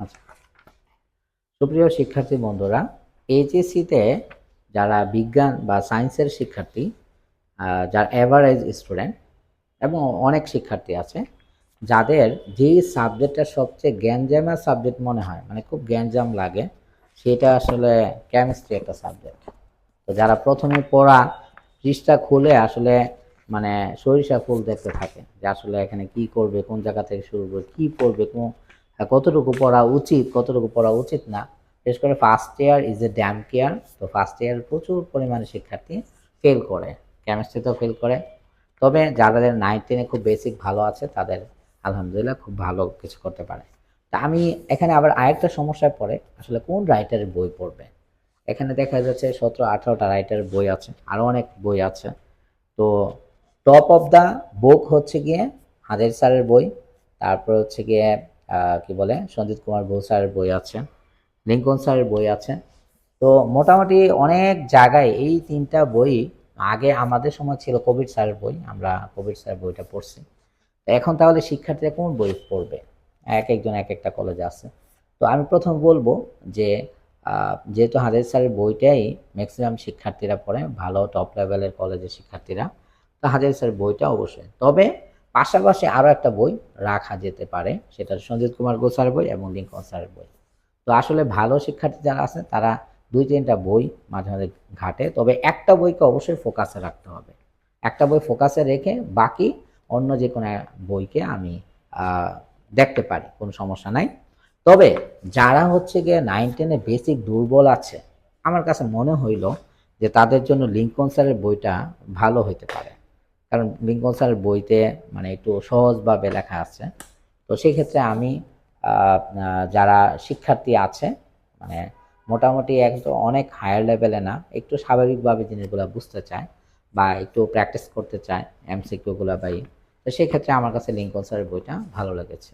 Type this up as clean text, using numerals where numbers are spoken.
আচ্ছা, সুপ্রিয় শিক্ষার্থী বন্ধুরা, এইচএসসিতে যারা বিজ্ঞান বা সায়েন্সের শিক্ষার্থী, যার অ্যাভারেজ স্টুডেন্ট এবং অনেক শিক্ষার্থী আছে যাদের যেই সাবজেক্টটা সবচেয়ে গ্যাঞ্জামের সাবজেক্ট মনে হয়, মানে খুব গ্যাঞ্জাম লাগে, সেটা আসলে কেমিস্ট্রি একটা সাবজেক্ট। তো যারা প্রথমে পড়া পৃষ্ঠা খুলে আসলে মানে সরিষা ফুল দেখতে থাকে যে আসলে এখানে কি করবে, কোন জায়গা থেকে শুরু করবে, কি পড়বে, কতটুকু পড়া উচিত, কতটুকু পড়া উচিত না। বিশেষ করে first year is a damn care. তো ফার্স্ট ইয়ার প্রচুর পরিমাণে শিক্ষার্থী ফেল করে, কেমিস্ট্রিতেও ফেল করে। তবে যাদের 9-10-এ খুব বেসিক ভালো আছে তাদের আলহামদুলিল্লাহ খুব ভালো কিছু করতে পারে। তা আমি এখানে আবার আরেকটা সমস্যায় পড়ে, আসলে কোন রাইটারের বই পড়বে। এখানে দেখা যাচ্ছে 17-18টা রাইটারের বই আছে, আরও অনেক বই আছে। তো টপ অফ দ্য বুক হচ্ছে গিয়ে হাজার স্যারের বই, তারপর হচ্ছে গিয়ে কি বলে সঞ্জিত কুমার ঘোষ স্যারের বই আছে, লিঙ্কন স্যারের বই আছে। তো মোটামুটি অনেক জায়গায় এই তিনটা বই, আগে আমাদের সময় ছিল কবির স্যারের বই, আমরা কবির স্যারের বইটা পড়ছি। এখন তাহলে শিক্ষার্থীরা কোন বই পড়বে? এক একজন এক একটা কলেজে আছে। তো আমি প্রথম বলবো যে যেহেতু হাজার স্যারের বইটাই ম্যাক্সিমাম শিক্ষার্থীরা পড়ে, ভালো টপ লেভেলের কলেজের শিক্ষার্থীরা, তো হাজার স্যারের বইটা অবশ্যই। তবে পাশাপাশি আরও একটা বই রাখা যেতে পারে, সেটা সঞ্জিত কুমার ঘোষ স্যারের বই এবং লিঙ্কন স্যারের বই। তো আসলে ভালো শিক্ষার্থী যারা আছে তারা 2-3টা বই মাঝে মাঝে ঘাটে, তবে একটা বইকে অবশ্যই ফোকাসে রাখতে হবে। একটা বই ফোকাসে রেখে বাকি অন্য যে কোনো বইকে আমি দেখতে পারি, কোনো সমস্যা নাই। তবে যারা হচ্ছে গিয়ে 9-10-এ বেসিক দুর্বল আছে, আমার কাছে মনে হইল যে তাদের জন্য লিঙ্কন স্যারের বইটা ভালো হইতে পারে। কারণ লিঙ্কন স্যারের বইতে মানে একটু সহজভাবে লেখা আছে। তো সেক্ষেত্রে আমি যারা শিক্ষার্থী আছে, মানে মোটামুটি একদম অনেক হায়ার লেভেলে না, একটু স্বাভাবিকভাবে জিনিসগুলো বুঝতে চায় বা একটু প্র্যাকটিস করতে চায় এমসিকিউ গুলা, তো সেক্ষেত্রে আমার কাছে লিঙ্কন স্যারের বইটা ভালো লেগেছে।